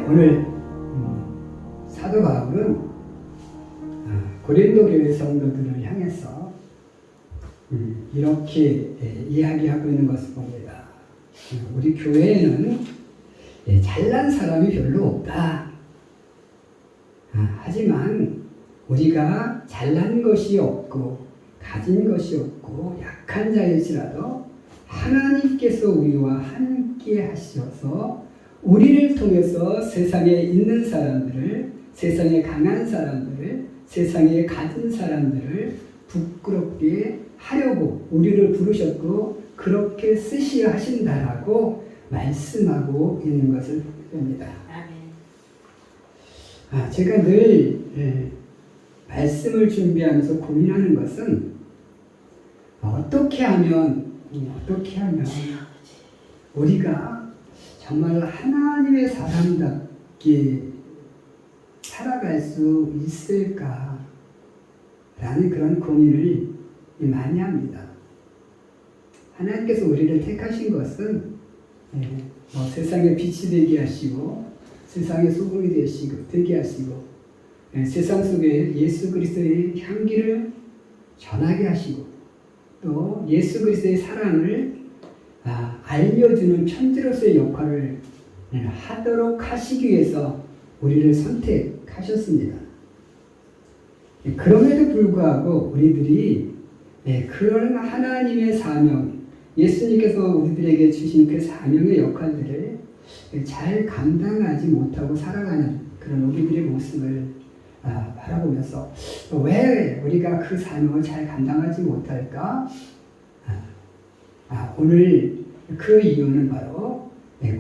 오늘 사도 바울은 고린도 교회 성도들을 향해서 이렇게 이야기하고 있는 것을 봅니다. 우리 교회에는 잘난 사람이 별로 없다. 하지만 우리가 잘난 것이 없고 가진 것이 없고 약한 자일지라도 하나님께서 우리와 함께 하셔서 우리를 통해서 세상에 있는 사람들을, 세상에 강한 사람들을, 세상에 가진 사람들을 부끄럽게 하려고 우리를 부르셨고 그렇게 쓰시려 하신다라고 말씀하고 있는 것을 봅니다. 제가 늘 말씀을 준비하면서 고민하는 것은 어떻게 하면 우리가 정말 하나님의 사람답게 살아갈 수 있을까라는 그런 고민을 많이 합니다. 하나님께서 우리를 택하신 것은 세상의 빛이 되게 하시고 세상의 소금이 되게 하시고 세상 속에 예수 그리스도의 향기를 전하게 하시고 또 예수 그리스도의 사랑을 알려주는 편지로서의 역할을 하도록 하시기 위해서 우리를 선택하셨습니다. 그럼에도 불구하고 우리들이 그런 하나님의 사명, 예수님께서 우리들에게 주신 그 사명의 역할들을 잘 감당하지 못하고 살아가는 그런 우리들의 모습을 바라보면서 왜 우리가 그 사명을 잘 감당하지 못할까? 오늘 그 이유는 바로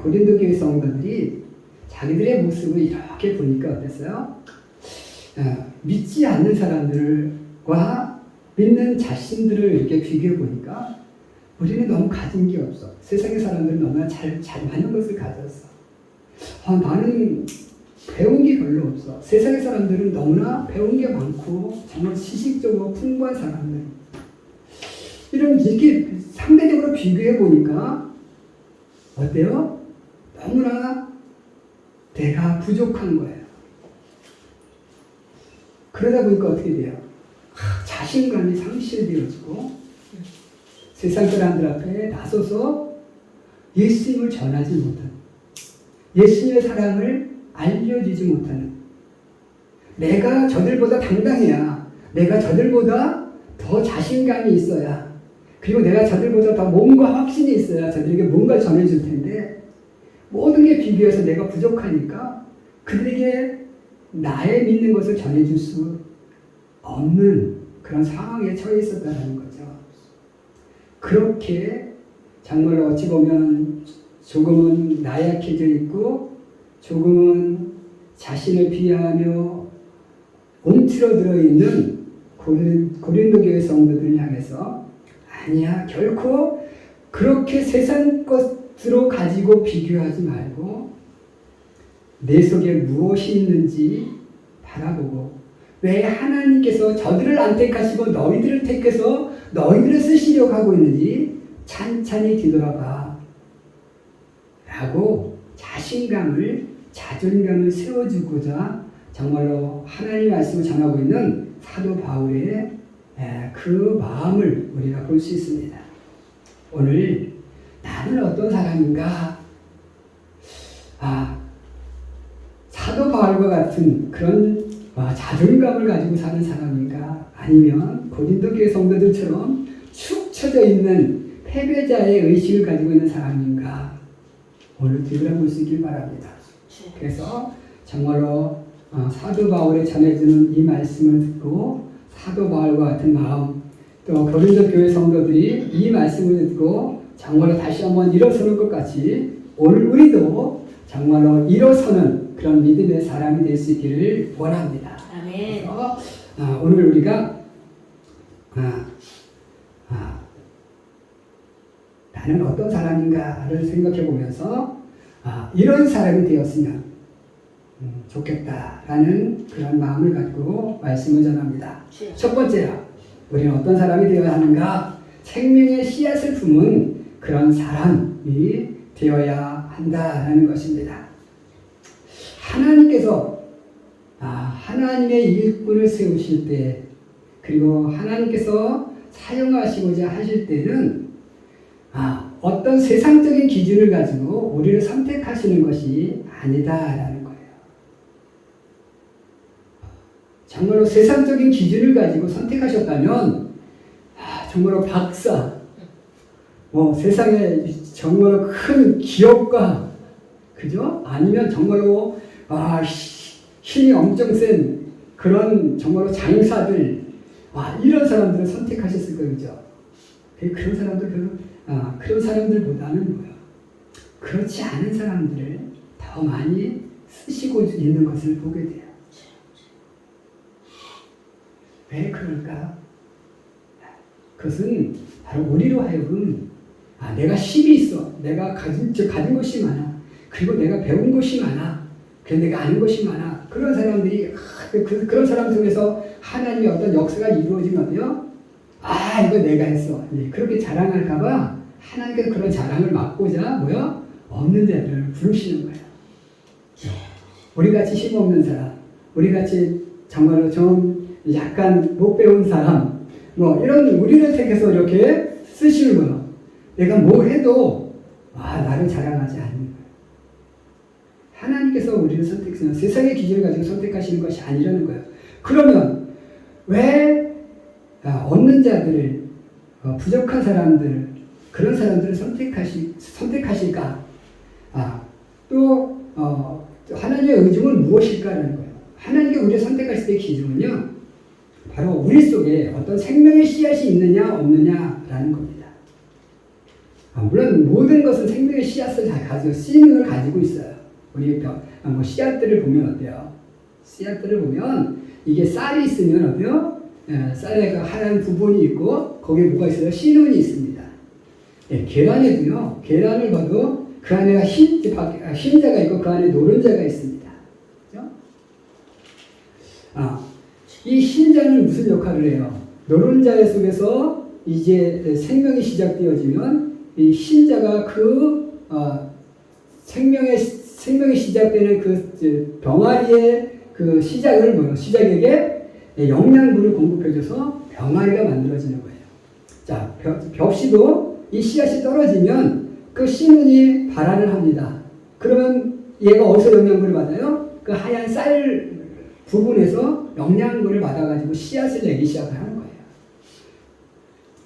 고린도 교회 성도들이 자기들의 모습을 이렇게 보니까 어땠어요? 믿지 않는 사람들과 믿는 자신들을 이렇게 비교해 보니까 우리는 너무 가진 게 없어. 세상의 사람들은 너무나 잘 많은 것을 가졌어. 나는 배운 게 별로 없어. 세상의 사람들은 너무나 배운 게 많고 정말 지식적으로 풍부한 사람들. 이렇게 상대적으로 비교해 보니까 어때요? 너무나 내가 부족한 거예요. 그러다 보니까 어떻게 돼요? 자신감이 상실되어지고 세상 사람들 앞에 나서서 예수님을 전하지 못하는, 예수님의 사랑을 알려주지 못하는, 내가 저들보다 당당해야, 내가 저들보다 더 자신감이 있어야, 그리고 내가 저들보다 더 몸과 확신이 있어야 저들에게 뭔가 전해줄 텐데 모든 게 비교해서 내가 부족하니까 그들에게 나의 믿는 것을 전해줄 수 없는 그런 상황에 처해 있었다는 거죠. 그렇게 정말 어찌 보면 조금은 나약해져 있고 조금은 자신을 비하하며 움츠러들어 있는 고린도 교회 성도들을 향해서 아니야, 결코 그렇게 세상 것으로 가지고 비교하지 말고 내 속에 무엇이 있는지 바라보고 왜 하나님께서 저들을 안 택하시고 너희들을 택해서 너희들을 쓰시려고 하고 있는지 찬찬히 뒤돌아봐 라고 자존감을 세워주고자 정말로 하나님의 말씀을 전하고 있는 사도 바울의 그 마음을 우리가 볼 수 있습니다. 오늘 나는 어떤 사람인가? 사도 바울과 같은 그런 자존감을 가지고 사는 사람인가? 아니면 고린도 교회 성도들처럼 축 처져 있는 패배자의 의식을 가지고 있는 사람인가? 오늘 뒤돌아보시길 바랍니다. 그래서 정말로 사도 바울이 전해주는 이 말씀을 듣고 사도 바울과 같은 마음, 또 고린도 교회 성도들이 이 말씀을 듣고 정말로 다시 한번 일어서는 것 같이 오늘 우리도 정말로 일어서는 그런 믿음의 사람이 될 수 있기를 원합니다. 아멘. 그래서 오늘 우리가 나는 어떤 사람인가를 생각해 보면서 이런 사람이 되었으면 좋겠다라는 그런 마음을 갖고 말씀을 전합니다. 첫 번째로 우리는 어떤 사람이 되어야 하는가? 생명의 씨앗을 품은 그런 사람이 되어야 한다라는 것입니다. 하나님께서 하나님의 일꾼을 세우실 때, 그리고 하나님께서 사용하시고자 하실 때는 어떤 세상적인 기준을 가지고 우리를 선택하시는 것이 아니다라는 거예요. 정말로 세상적인 기준을 가지고 선택하셨다면 정말로 박사, 세상에 정말로 큰 기업가, 그죠? 아니면 정말로 힘이 엄청 센 그런 정말로 장사들, 이런 사람들을 선택하셨을 거죠. 그런 사람들보다는 그렇지 않은 사람들을 더 많이 쓰시고 있는 것을 보게 돼요. 왜 그럴까? 그것은 바로 우리로 하여금 내가 힘이 있어, 내가 가진 것이 많아, 그리고 내가 배운 것이 많아, 그리고 내가 아는 것이 많아. 그런 사람들이 그런 사람 속에서 하나님의 어떤 역사가 이루어지면요, 이거 내가 했어, 그렇게 자랑할까봐 하나님께서 그런 자랑을 막고자 없는 자들을 부르시는 거예요. 우리같이 힘없는 사람, 우리같이 정말로 좀 약간 못 배운 사람, 이런 우리를 택해서 이렇게 쓰시는 거예요. 내가 뭐 해도 나를 자랑하지 않는 거예요. 하나님께서 우리를 선택하시는, 세상의 기준을 가지고 선택하시는 것이 아니라는 거예요. 그러면 왜 없는 자들을, 부족한 사람들, 그런 사람들을 선택하실까? 또 하나님의 의중은 무엇일까라는 거예요. 하나님께 우리를 선택하실 때의 기준은요, 바로 우리 속에 어떤 생명의 씨앗이 있느냐 없느냐라는 겁니다. 물론 모든 것은 생명의 씨앗을 씨눈을 가지고 있어요. 우리 씨앗들을 보면 어때요? 씨앗들을 보면 이게 쌀이 있으면 어때요? 쌀에 하얀 부분이 있고 거기에 뭐가 있어요? 씨눈이 있습니다. 계란에도요, 계란을 봐도 그 안에 흰자가 있고 그 안에 노른자가 있습니다. 그렇죠? 이 흰자는 무슨 역할을 해요? 노른자 속에서 이제 생명이 시작되어지면 이 흰자가 생명이 시작되는 그 병아리의 그 시작에게 영양분을 공급해줘서 병아리가 만들어지는 거예요. 자, 벽시도 이 씨앗이 떨어지면 그 씨눈이 발안을 합니다. 그러면 얘가 어디서 영양분을 받아요? 그 하얀 쌀 부분에서 영양분을 받아가지고 씨앗을 내기 시작하는 거예요.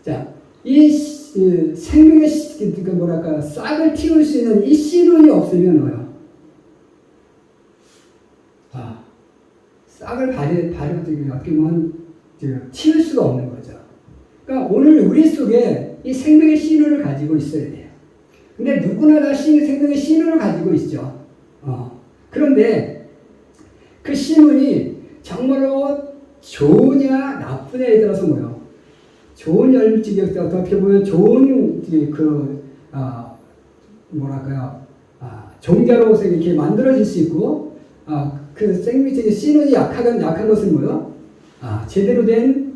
자, 이 생명의 싹을 틔울 수 있는 이 씨눈이 없으면 뭐요? 싹을 어떻게 보면 틔울 수가 없는 거죠. 그러니까 오늘 우리 속에 이 생명의 씨눈을 가지고 있어야 돼요. 근데 누구나 다 생명의 씨눈을 가지고 있죠. 그런데 그 씨눈이 정말로 좋으냐 나쁘냐에 따라서 좋은 열매지 어떻게 보면 좋은 종자로 이렇게 만들어질 수 있고, 그 생명적인 씨눈이 약한 것은 제대로 된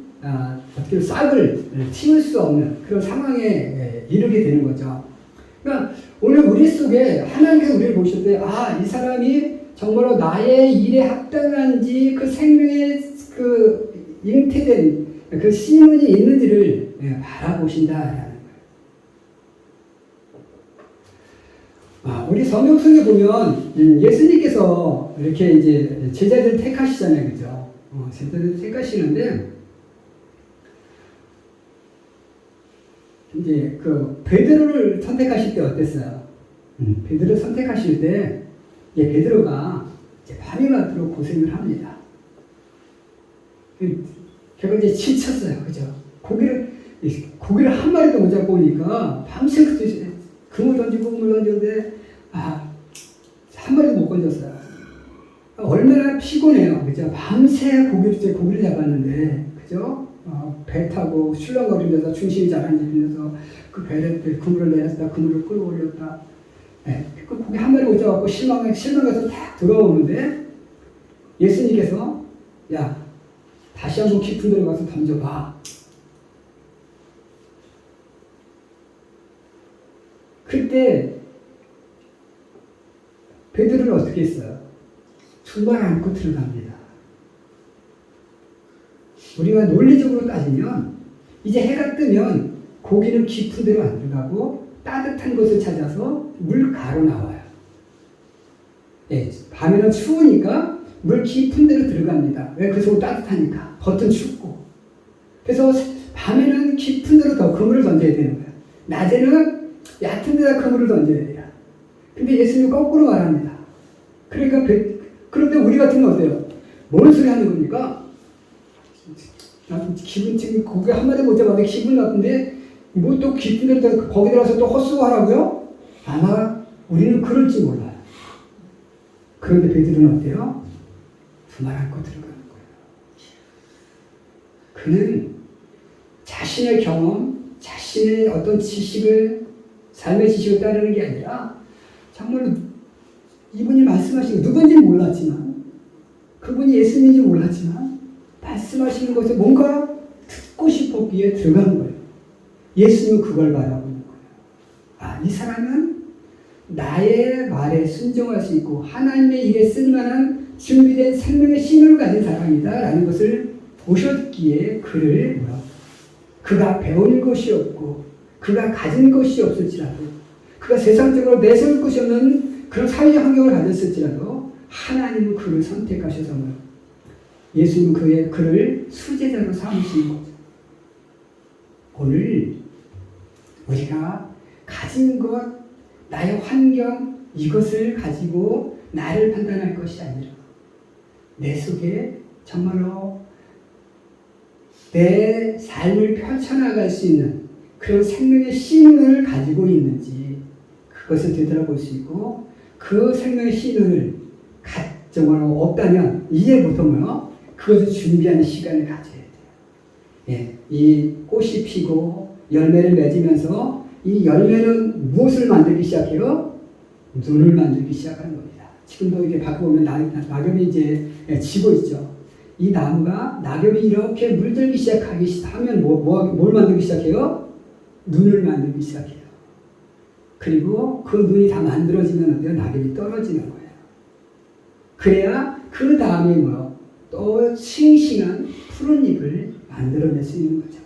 어떻게 싹을 틔울 수 없는 그런 상황에 이르게 되는 거죠. 그러니까 오늘 우리 속에 하나님께서 우리를 보실 때, 이 사람이 정말로 나의 일에 합당한지 그 생명의 그 잉태된 그 씨눈이 있는지를 바라보신다라는 거예요. 우리 성경 속에 보면 예수님께서 이렇게 이제 제자들 택하시잖아요, 그죠? 제자들 택하시는데 이제 그 베드로를 선택하실 때 어땠어요? 베드로를 선택하실 때 베드로가 이제 밤이 맞도록 고생을 합니다. 결국 이제 지쳤어요, 그죠? 고기를 한 마리도 못 잡고 오니까 밤새 그물 던지는데 한 마리도 못 건졌어요. 얼마나 피곤해요, 그죠? 밤새 고기를 잡았는데, 그죠? 배 타고 출렁거리면서 중심이 잘 안 잡히면서 그 그물을 내렸다, 그물을 끌고 올렸다. 그 고기 한 마리 못 잡았고 실망해서 딱 들어오는데 예수님께서 다시 한번 깊은 데로 가서 던져봐. 그때 베드로를 어떻게 했어요? 두말 않고 들어갑니다. 우리가 논리적으로 따지면 이제 해가 뜨면 고기는 깊은 데로 안 들어가고 따뜻한 곳을 찾아서 물 가로 나와요. 예, 밤에는 추우니까 물 깊은 데로 들어갑니다. 왜? 그 속은 따뜻하니까. 겉은 춥고. 그래서 밤에는 깊은 데로 더 그물을 던져야 되는 거예요. 낮에는 얕은 데다 그물을 던져야 돼요. 근데 예수님은 거꾸로 말합니다. 그러니까 그런데 우리 같으면 어때요? 뭔 소리 하는 겁니까? 기분 지금 고기 한마디 못 잡았는데 기분 나쁜데 뭐 또 깊은 데로 거기 들어가서 또 헛수고하라고요? 아마 우리는 그럴지 몰라요. 그런데 베드로는 어때요? 두말 않고 들어가는 거예요. 그는 자신의 경험, 자신의 어떤 지식을, 삶의 지식을 따르는 게 아니라 정말로 이분이 말씀하신 거 누군지 몰랐지만, 그분이 예수님인지 몰랐지만 말씀하시는 것을 뭔가 듣고 싶었기에 들어가는 거예요. 예수님은 그걸 바라보는 거예요. 아, 이 사람은 나의 말에 순종할 수 있고 하나님의 일에 쓸만한 준비된 생명의 신호를 가진 사람이다 라는 것을 보셨기에 그가 배울 것이 없고 그가 가진 것이 없을지라도 그가 세상적으로 내세울 것이 없는 그런 사회적 환경을 가졌을지라도 하나님은 그를 선택하셔서 예수님은 그를 수제자로 삼으신 거죠. 오늘 우리가 가진 것, 나의 환경, 이것을 가지고 나를 판단할 것이 아니라 내 속에 정말로 내 삶을 펼쳐나갈 수 있는 그런 생명의 신을 가지고 있는지 그것을 되돌아볼 수 있고 그 생명의 신을 정말로 없다면 이제부터 그것을 준비하는 시간을 가져야 돼요. 예, 이 꽃이 피고 열매를 맺으면서 이 열매는 무엇을 만들기 시작해요? 눈을 만들기 시작하는 겁니다. 지금도 이렇게 밖에 보면 낙엽이 이제 지고 있죠. 이 나무가 낙엽이 이렇게 물들기 하면 뭘 만들기 시작해요? 눈을 만들기 시작해요. 그리고 그 눈이 다 만들어지면 어때요? 낙엽이 떨어지는 거예요. 그래야 그 다음에 또 싱싱한 푸른 잎을 만들어낼 수 있는 거죠.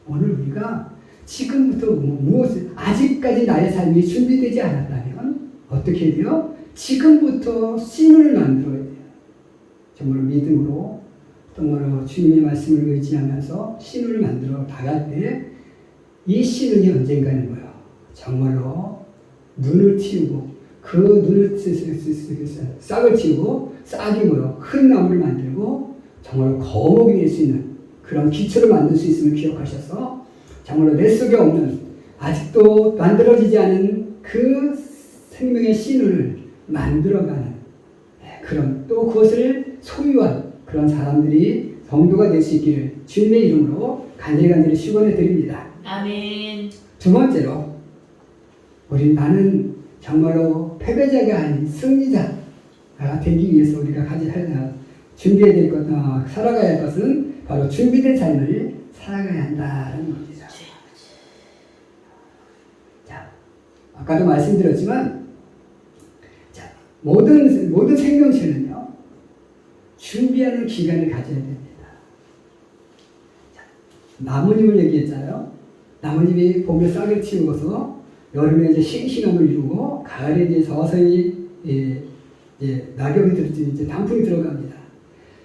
오늘 우리가 지금부터 무엇을 아직까지 나의 삶이 준비되지 않았다면 어떻게 돼요? 지금부터 씨를 만들어야 돼요. 정말 믿음으로 정말로 주님의 말씀을 의지하면서 씨를 만들어 나갈 때 이 씨는이 언젠가는 정말로 눈을 틔우고 그 눈을 싹을 틔우고 싹이 큰 나무를 만들고 정말로 거목이 될 수 있는 그런 기초를 만들 수 있음을 기억하셔서 정말로 내 속에 없는 아직도 만들어지지 않은 그 생명의 씨를 만들어가는 그런 또 그것을 소유한 그런 사람들이 성도가 될 수 있기를 주님의 이름으로 간절히 축원해 드립니다. 아멘. 두 번째로 나는 정말로 패배자가 아닌 승리자가 되기 위해서 우리가 준비해야 될 것, 살아가야 할 것은 바로 준비된 삶을 살아가야 한다는 겁니다. 자, 아까도 말씀드렸지만, 자, 모든 생명체는요, 준비하는 기간을 가져야 됩니다. 자, 나뭇잎을 얘기했잖아요. 나뭇잎이 봄에 싹을 틔우고서 여름에 이제 싱싱함을 이루고 가을에 이제 서서히 낙엽이 이제 단풍이 들어갑니다.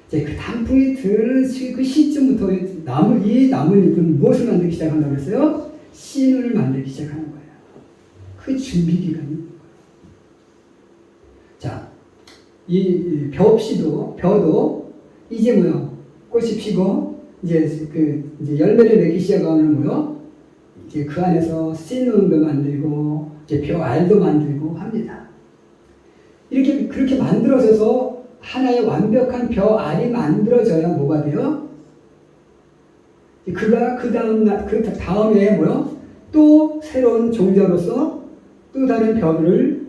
이제 그 단풍이 드는 그 시점부터 이 나뭇잎은 무엇을 만들기 시작한다고 했어요? 씨눈을 만들기 시작하는 거예요. 그 준비 기간입니다. 자, 이 벼도 이제 꽃이 피고 이제 열매를 맺기 시작하면 이제 그 안에서 씨눈도 만들고 이제 벼알도 만들고 합니다. 그렇게 만들어져서 하나의 완벽한 벼알이 만들어져야 뭐가 돼요? 그가 그 다음에 또 새로운 종자로서 또 다른 벼를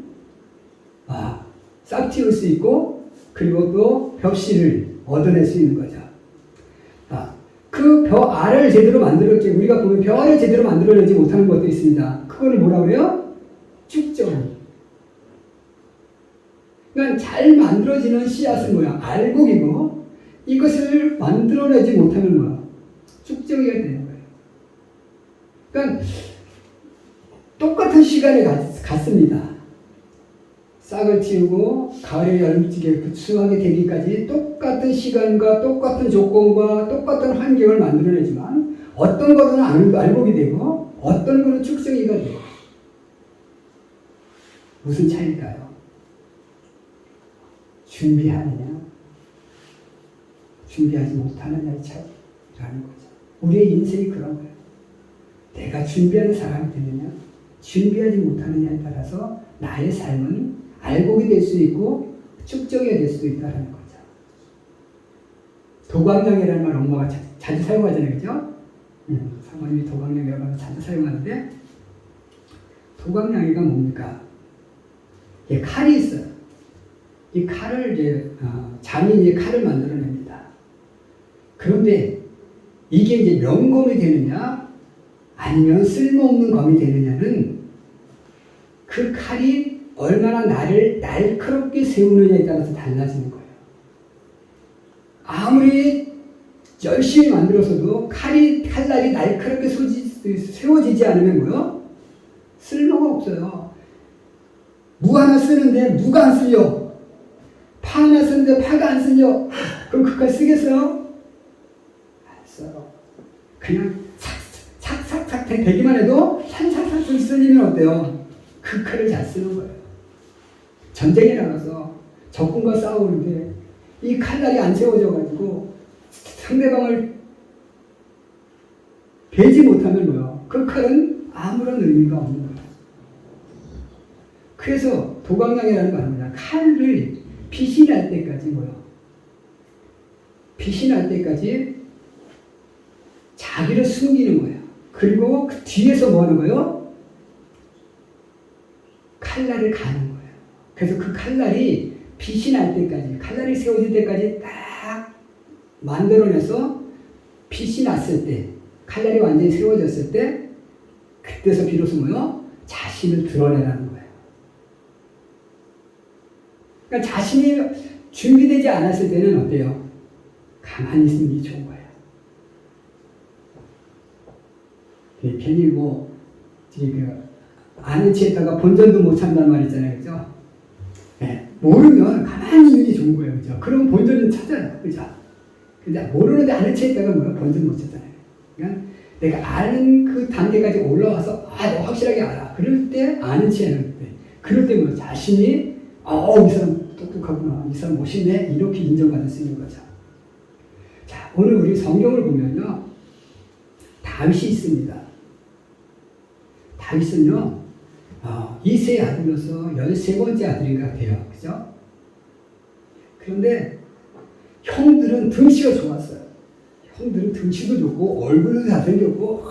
싹틔울 수 있고 그리고 또 벽씨를 얻어낼 수 있는 거죠. 그 벼알을 제대로 만들었지 우리가 보면 벼알을 제대로 만들어내지 못하는 것도 있습니다. 그거를 뭐라고 그래요? 쭉정. 그러니까 잘 만들어지는 씨앗은 뭐야? 알곡이고 이것을 만들어내지 못하면 뭐야? 쭉정이가 되는 거예요. 그러니까 똑같은 시간에 갔습니다. 싹을 틔우고 가을에 열무지게 수확이 되기까지 똑같은 시간과 똑같은 조건과 똑같은 환경을 만들어내지만 어떤 것은 알곡이 되고 어떤 것은 축성이가 돼요. 무슨 차이일까요? 준비하느냐 준비하지 못하느냐의 차이라는 거죠. 우리의 인생이 그런 거예요. 내가 준비하는 사람이 되느냐 준비하지 못하느냐에 따라서 나의 삶은 알곡이 될 수 있고 축적이 될 수도 있다는 거죠. 도광량이라는 말 엄마가 자주 사용하잖아요. 그죠? 사모님이 도광량이라고 하면 자주 사용하는데 도광량이가 뭡니까? 칼이 있어요. 이 칼을 이제 장인이 칼을 만들어냅니다. 그런데 이게 이제 명검이 되느냐 아니면 쓸모없는 검이 되느냐는 그 칼이 얼마나 나를 날카롭게 세우느냐에 따라서 달라지는 거예요. 아무리 열심히 만들어서도 칼날이 날카롭게 세워지지 않으면 뭐요? 쓸모가 없어요. 무 하나 쓰는데 무가 안 쓸려. 파 하나 쓰는데 파가 안 쓸려. 그럼 그 칼 쓰겠어요? 안 써요. 그냥 삭삭삭 되기만 해도 삭삭삭 쓸리면 어때요? 그 칼을 잘 쓰는 거예요. 전쟁에 나가서 적군과 싸우는데 이 칼날이 안 세워져가지고 상대방을 베지 못하면 뭐요? 그 칼은 아무런 의미가 없는 거예요. 그래서 도광량이라는 거 아닙니다. 칼을 빛이 날 때까지 뭐요? 빛이 날 때까지 자기를 숨기는 거예요. 그리고 그 뒤에서 뭐 하는 거예요? 칼날을 가는 거예요. 그래서 그 칼날이 빛이 날 때까지, 칼날이 세워질 때까지 딱 만들어내서 빛이 났을 때, 칼날이 완전히 세워졌을 때, 그때서 비로소 뭐요? 자신을 드러내라는 거예요. 그러니까 자신이 준비되지 않았을 때는 어때요? 가만히 있는 게 좋은 거예요. 괜히 뭐, 아는 체에다가 본전도 못 찾는다는 말 있잖아요. 그죠? 네, 모르면 가만히 있는 게 좋은 거예요. 그죠? 그럼 본전은 찾아요. 그죠? 근데 모르는데 아는 체에다가 뭐야? 본전 못 찾잖아요. 그러니까 내가 아는 그 단계까지 올라와서, 내가 확실하게 알아. 그럴 때 아는 체는 때. 그럴 때 뭐 자신이, 이 사람 똑똑하구나. 이 사람 멋있네. 이렇게 인정받을 수 있는 거죠. 자, 오늘 우리 성경을 보면요. 다윗이 있습니다. 다윗은요, 이세의 아들로서 13번째 아들인가 돼요. 그죠? 그런데 형들은 등치가 좋았어요. 형들은 등치도 좋고, 얼굴도 잘생겼고,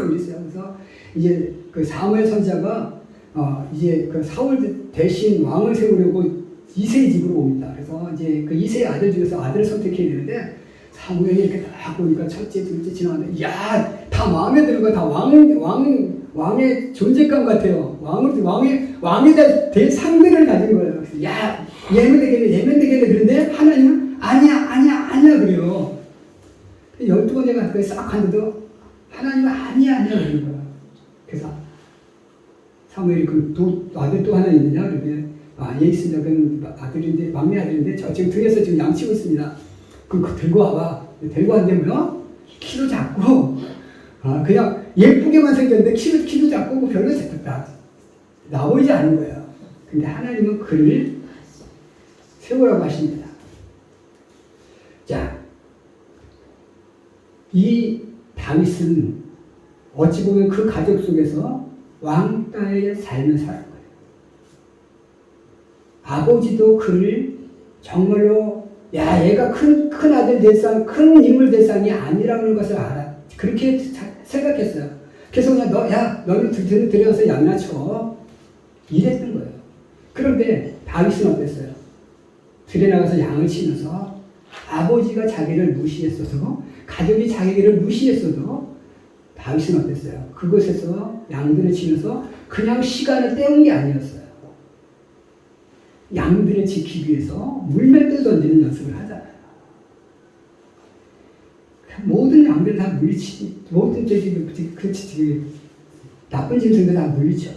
이랬어요. 그래서 이제 그 사무엘 선지자가, 이제 그 사울 대신 왕을 세우려고 이세의 집으로 옵니다. 그래서 이제 그 이세의 아들 중에서 아들을 선택해야 되는데, 사무엘이 이렇게 딱 보니까 첫째, 둘째 지나가는데, 다 마음에 드는 거야. 다 왕의 존재감 같아요. 왕에 대한 상대를 가진 거예요. 그래서 얘면 되겠네. 그런데 하나님은 아니야 그래요. 12번째 가서 싹 갔는데도 하나님은 아니야 그러는 거야. 그래서 사무엘이 아들 또 하나 있느냐? 그러면 얘 있습니다. 그건 아들인데 막내 아들인데 저 지금 등에서 지금 양치고 있습니다. 그럼 들고 와봐. 들고 왔는데 키도 작고 그냥 예쁘게만 생겼는데 키도 작고 별로 나보이지 않은 거예요. 근데 하나님은 그를 세우라고 하십니다. 자, 이 다윗은 어찌 보면 그 가족 속에서 왕따의 삶을 살은 거예요. 아버지도 그를 정말로 얘가 큰 아들 대상, 큰 인물 대상이 아니라는 것을 알아. 그렇게 생각했어요. 그래서 그냥 너는 들여서 양나쳐. 이랬던 거예요. 그런데 다윗은 어땠어요? 들에 나가서 양을 치면서 아버지가 자기를 무시했어도, 가족이 자기를 무시했어도 다윗은 어땠어요? 그곳에서 양들을 치면서 그냥 시간을 때운 게 아니었어요. 양들을 지키기 위해서 물맷돌 던지는 연습을 하잖아요. 모든 양들 다 물리치지, 모든 나쁜 짐승들 다 물리쳐요.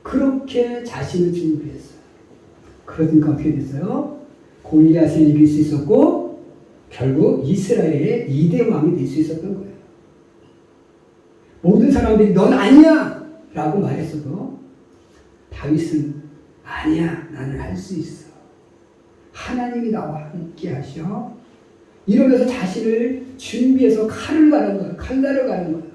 그렇게 자신을 준비했어요. 그러니까 어떻게 됐어요? 골리앗을 이길 수 있었고 결국 이스라엘의 2대 왕이 될 수 있었던 거예요. 모든 사람들이 넌 아니야! 라고 말했어도 다윗은 아니야, 나는 할 수 있어. 하나님이 나와 함께 하셔. 이러면서 자신을 준비해서 칼을 가는 거예요. 칼날을 가는 거예요.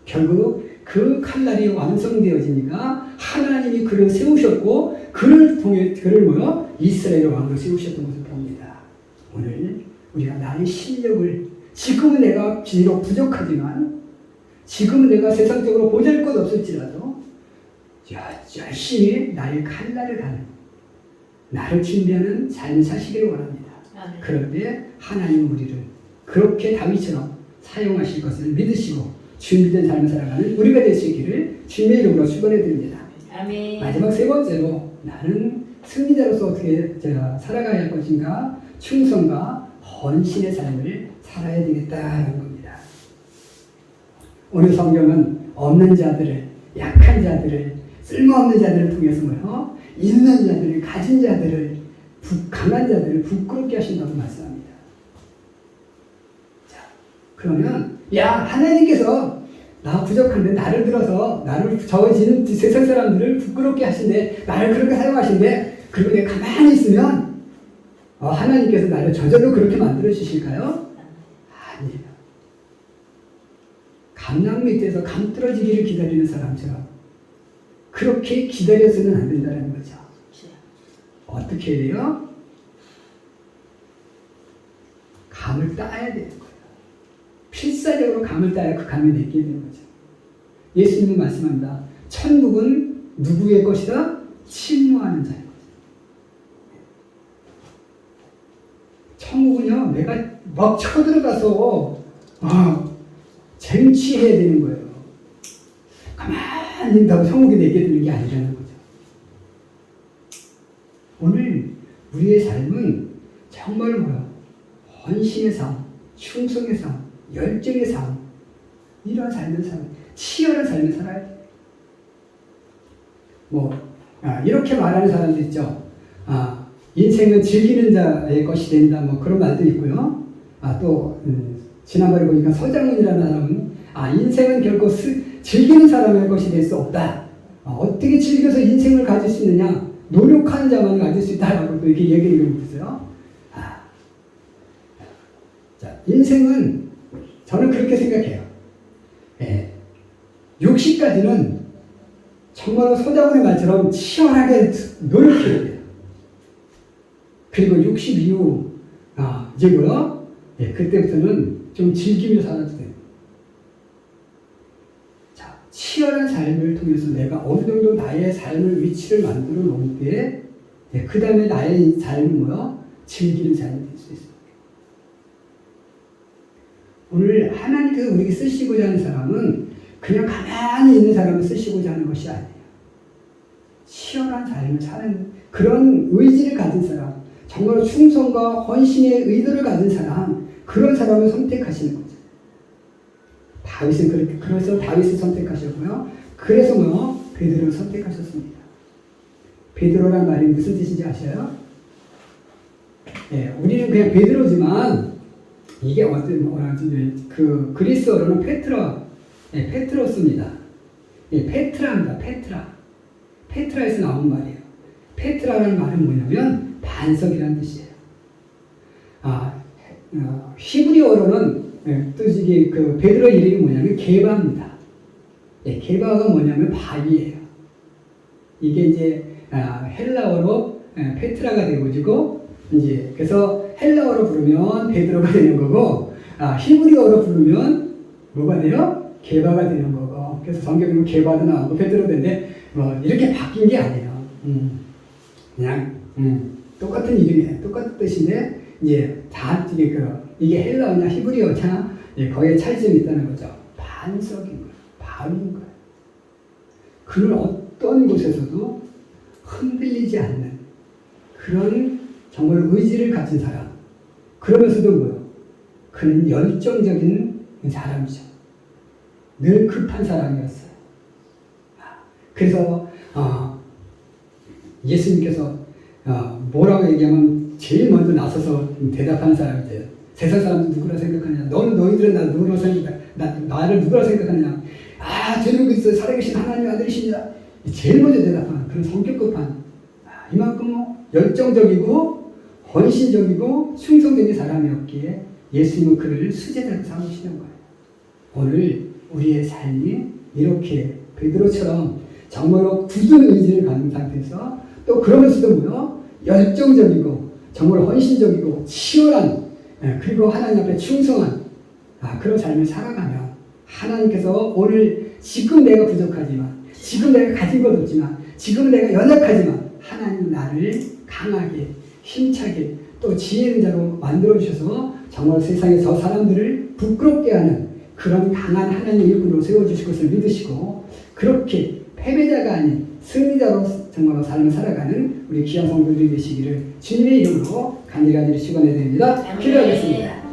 결국 그 칼날이 완성되어지니까 하나님이 그를 세우셨고 그를 통해 그를 이스라엘의 왕으로 세우셨던 것을 봅니다. 오늘 우리가 나의 실력을 지금은 내가 비록 부족하지만 지금은 내가 세상적으로 보잘것없을지라도 열심히 나의 칼날을 가는 나를 준비하는 삶을 사시기를 원합니다. 그런데 하나님은 우리를 그렇게 다윗처럼 사용하실 것을 믿으시고 준비된 삶을 살아가는 우리가 될 수 있기를 주님의 이름으로 축원해 드립니다. 아멘. 마지막 세 번째로 나는 승리자로서 어떻게 제가 살아가야 할 것인가? 충성과 헌신의 삶을 살아야 되겠다는 겁니다. 오늘 성경은 없는 자들을, 약한 자들을, 쓸모없는 자들을 통해서 있는 자들을, 가진 자들을, 강한 자들을 부끄럽게 하신다고 말씀합니다. 자, 그러면 하나님께서 나 부족한데 나를 들어서 나를 저지는 세상 사람들을 부끄럽게 하신대, 나를 그렇게 사용하신대, 그리고 내가 가만히 있으면 하나님께서 나를 저절로 그렇게 만들어 주실까요? 아니에요. 감낭 밑에서 감 떨어지기를 기다리는 사람처럼 그렇게 기다려서는 안 된다는 거죠. 어떻게 해요? 감을 따야 되는 거예요. 필사적으로 감을 따야 그 감이 내게 되는 거죠. 예수님은 말씀합니다. 천국은 누구의 것이다? 침노하는 자의 것이다. 천국은요, 내가 막 쳐들어가서 쟁취해야 되는 거예요. 가만히 있다고 천국이 내게 되는 게 아니라는 거죠. 오늘 우리의 삶은 정말 헌신의 삶, 충성의 삶, 열정의 삶, 이런 삶을 치열한 삶을 살아야 돼요. 이렇게 말하는 사람도 있죠. 인생은 즐기는 자의 것이 된다. 그런 말도 있고요. 지난번에 보니까 서장훈이라는 사람은 인생은 결코 즐기는 사람의 것이 될 수 없다. 어떻게 즐겨서 인생을 가질 수 있느냐? 노력하는 자만 가질 수 있다라고 또 이렇게 얘기를 하고 있어요. 자, 인생은 저는 그렇게 생각해요. 60까지는 정말로 서장훈의 말처럼 치열하게 노력해야 돼요. 그리고 60 이후 이제 그때부터는 좀 즐기며 살아도 돼요. 자, 치열한 삶을 통해서 내가 어느 정도 나의 삶을 위치를 만들어 놓을 때, 그 다음에 나의 삶은 즐기는 삶이 될 수 있습니다. 오늘 하나님께서 우리에게 쓰시고자 하는 사람은 그냥 가만히 있는 사람을 쓰시고자 하는 것이 아니에요. 치열한 삶을 사는 그런 의지를 가진 사람, 정말 충성과 헌신의 의도를 가진 사람, 그런 사람을 선택하시는 거죠. 다윗은 그래서 다윗을 선택하셨고요. 그래서 베드로를 선택하셨습니다. 베드로란 말이 무슨 뜻인지 아셔요? 우리는 그냥 베드로지만 이게 그 그리스어로는 페트로스입니다. 페트라입니다. 페트라에서 나온 말이에요. 페트라라는 말은 뭐냐면 반석이라는 뜻이에요. 히브리어로는 뜻이 그 베드로 이름이 뭐냐면 게바입니다. 게바가 뭐냐면 바위예요. 이게 이제 헬라어로 페트라가 되어지고 이제 그래서 헬라어로 부르면 베드로가 되는 거고 히브리어로 부르면 뭐가 돼요? 게바가 되는 거고. 그래서 성경에는 게바도 나오고 베드로도 되는데 이렇게 바뀐 게 아니에요. 그냥 똑같은 이름이에요. 똑같은 뜻인데 이제 다 이게 헬라어냐 히브리어냐 거기에 차이점이 있다는 거죠. 반석인 거예요. 바위인 거예요. 그는 어떤 곳에서도 흔들리지 않는 그런 정말 의지를 가진 사람. 그러면서도 뭐요? 그는 열정적인 사람이죠. 늘 급한 사람이었어요. 그래서 예수님께서 뭐라고 얘기하면 제일 먼저 나서서 대답하는 사람이 돼요. 세상 사람들 누구라 생각하느냐? 너희들은 나를 누구라 생각하느냐? 나를 누구라 생각하느냐? 저는 그리스도의 살아계신 하나님의 아들이시냐? 제일 먼저 대답하는 그런 성격 급한 이만큼 열정적이고 헌신적이고 충성적인 사람이었기에 예수님은 그를 수제자로 삼으시는 거예요. 오늘 우리의 삶이 이렇게 베드로처럼 정말로 굳은 의지를 가진 상태에서 또 그러면서도 뭐요? 열정적이고 정말 헌신적이고 치열한 그리고 하나님 앞에 충성한 그런 삶을 살아가면 하나님께서 오늘 지금 내가 부족하지만 지금 내가 가진 것 없지만 지금 내가 연약하지만 하나님 나를 강하게 힘차게 또 지혜 있는 자로 만들어주셔서 정말 세상에 저 사람들을 부끄럽게 하는 그런 강한 하나님의 일꾼으로 세워주실 것을 믿으시고 그렇게 패배자가 아닌 승리자로 정말로 삶을 살아가는 우리 귀한 성도들이 되시기를 주님의 이름으로 간절히 축원해드립니다. 기도하겠습니다.